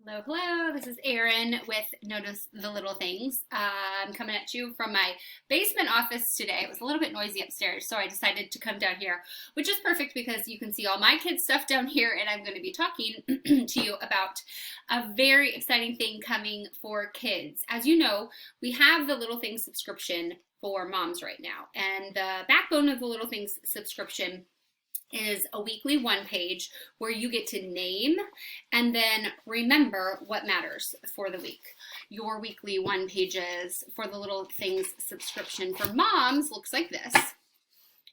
Hello, hello. This is Erin with Notice the Little Things. I'm coming at you from my basement office today. It was a little bit noisy upstairs, so I decided to come down here, which is perfect because you can see all my kids' stuff down here, and I'm going to be talking to you about a very exciting thing coming for kids. As you know, we have the Little Things subscription for moms right now, and the backbone of the Little Things subscription is a weekly one page where you get to name and then remember what matters for the week. Your weekly one pages for the Little Things subscription for moms looks like this.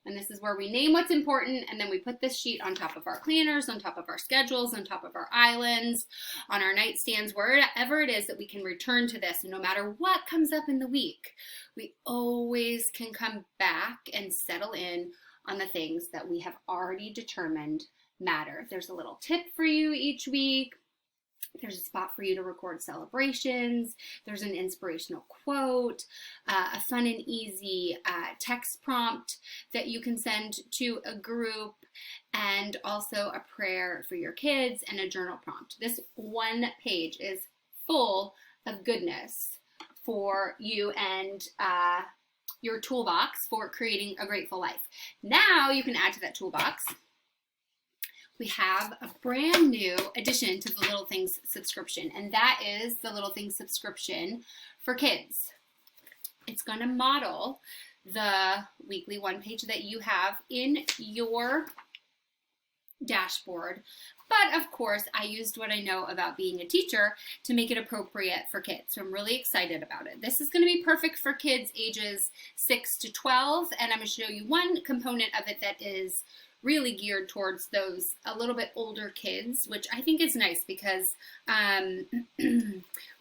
And this is where we name what's important, and then we put this sheet on top of our planners, on top of our schedules, on top of our islands, on our nightstands, wherever it is that we can return to this. And no matter what comes up in the week, we always can come back and settle in on the things that we have already determined matter. There's a little tip for you each week. There's a spot for you to record celebrations. There's an inspirational quote, a fun and easy text prompt that you can send to a group, and also a prayer for your kids and a journal prompt. This one page is full of goodness for you and your toolbox for creating a grateful life. Now you can add to that toolbox. We have a brand new addition to the Little Things subscription, and that is the Little Things subscription for kids. It's going to model the weekly one page that you have in your dashboard. But of course, I used what I know about being a teacher to make it appropriate for kids. So I'm really excited about it. This is going to be perfect for kids ages 6 to 12. And I'm going to show you one component of it that is really geared towards those a little bit older kids, which I think is nice because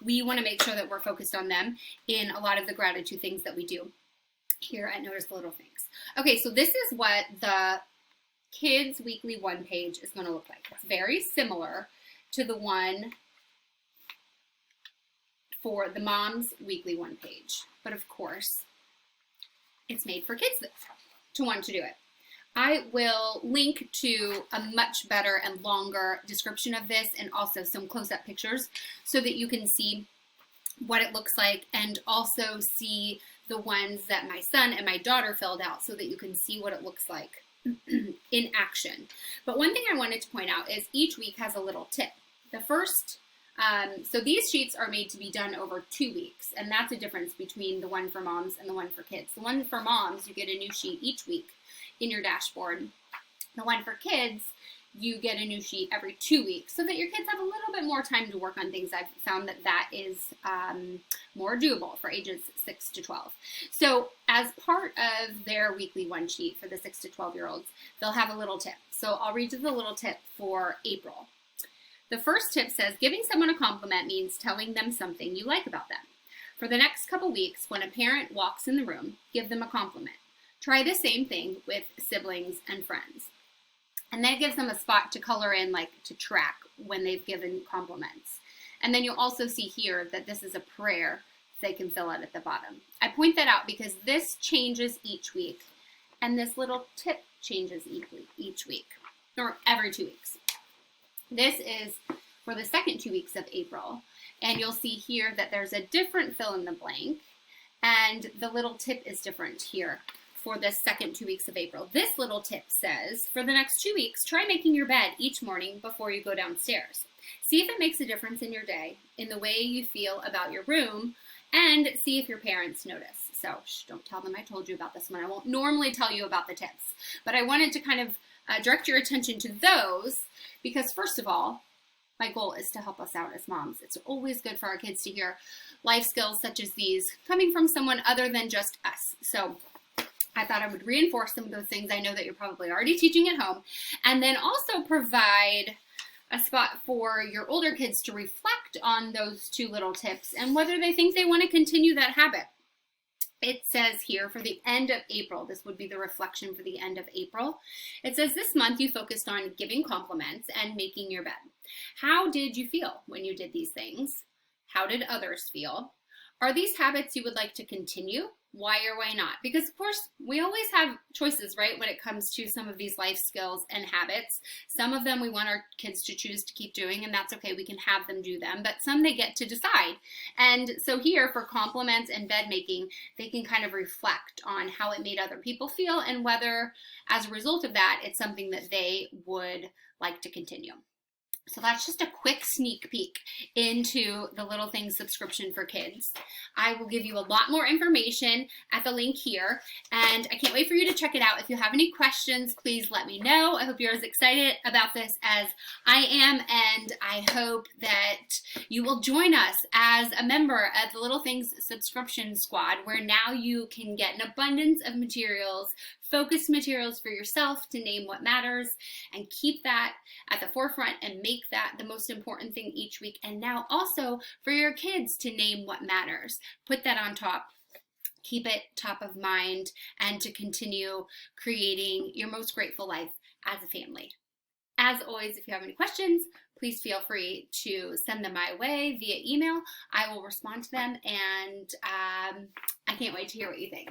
we want to make sure that we're focused on them in a lot of the gratitude things that we do here at Notice the Little Things. Okay, so this is what the kids weekly one page is going to look like. It's very similar to the one for the mom's weekly one page, but of course it's made for kids to want to do it. I will link to a much better and longer description of this, and also some close-up pictures so that you can see what it looks like, and also see the ones that my son and my daughter filled out so that you can see what it looks like in action. But one thing I wanted to point out is each week has a little tip. The first, so these sheets are made to be done over 2 weeks, and that's a difference between the one for moms and the one for kids. The one for moms, you get a new sheet each week in your dashboard. The one for kids, you get a new sheet every 2 weeks so that your kids have a little bit more time to work on things. I've found that that is more doable for ages 6 to 12. So as part of their weekly one sheet for the 6 to 12-year-olds, they'll have a little tip. So I'll read you the little tip for April. The first tip says, giving someone a compliment means telling them something you like about them. For the next couple weeks, when a parent walks in the room, give them a compliment. Try the same thing with siblings and friends. And that gives them a spot to color in, like to track when they've given compliments. And then you'll also see here that this is a prayer they can fill out at the bottom. I point that out because this changes each week, and this little tip changes each week, or every 2 weeks. This is for the second 2 weeks of April, and you'll see here that there's a different fill in the blank, and the little tip is different here for the second 2 weeks of April. This little tip says, for the next 2 weeks, try making your bed each morning before you go downstairs. See if it makes a difference in your day, in the way you feel about your room, and see if your parents notice. So don't tell them I told you about this one. I won't normally tell you about the tips, but I wanted to kind of direct your attention to those because, first of all, my goal is to help us out as moms. It's always good for our kids to hear life skills such as these coming from someone other than just us. So I thought I would reinforce some of those things I know that you're probably already teaching at home, and then also provide a spot for your older kids to reflect on those two little tips and whether they think they want to continue that habit. It says here for the end of April, this would be the reflection for the end of April. It says this month you focused on giving compliments and making your bed. How did you feel when you did these things? How did others feel? Are these habits you would like to continue, why or why not? Because of course we always have choices, right, when it comes to some of these life skills and habits. Some of them we want our kids to choose to keep doing, and that's okay, we can have them do them, but some they get to decide. And so here for compliments and bed making, they can kind of reflect on how it made other people feel and whether as a result of that it's something that they would like to continue. So that's just a quick sneak peek into the Little Things subscription for kids. I will give you a lot more information at the link here, and I can't wait for you to check it out. If you have any questions, please let me know. I hope you're as excited about this as I am, and I hope that you will join us as a member of the Little Things subscription squad, where now you can get an abundance of materials, focused materials for yourself to name what matters and keep that at the forefront and make that the most important thing each week. And now also for your kids to name what matters. Put that on top. Keep it top of mind and to continue creating your most grateful life as a family. As always, if you have any questions, please feel free to send them my way via email. I will respond to them, and I can't wait to hear what you think.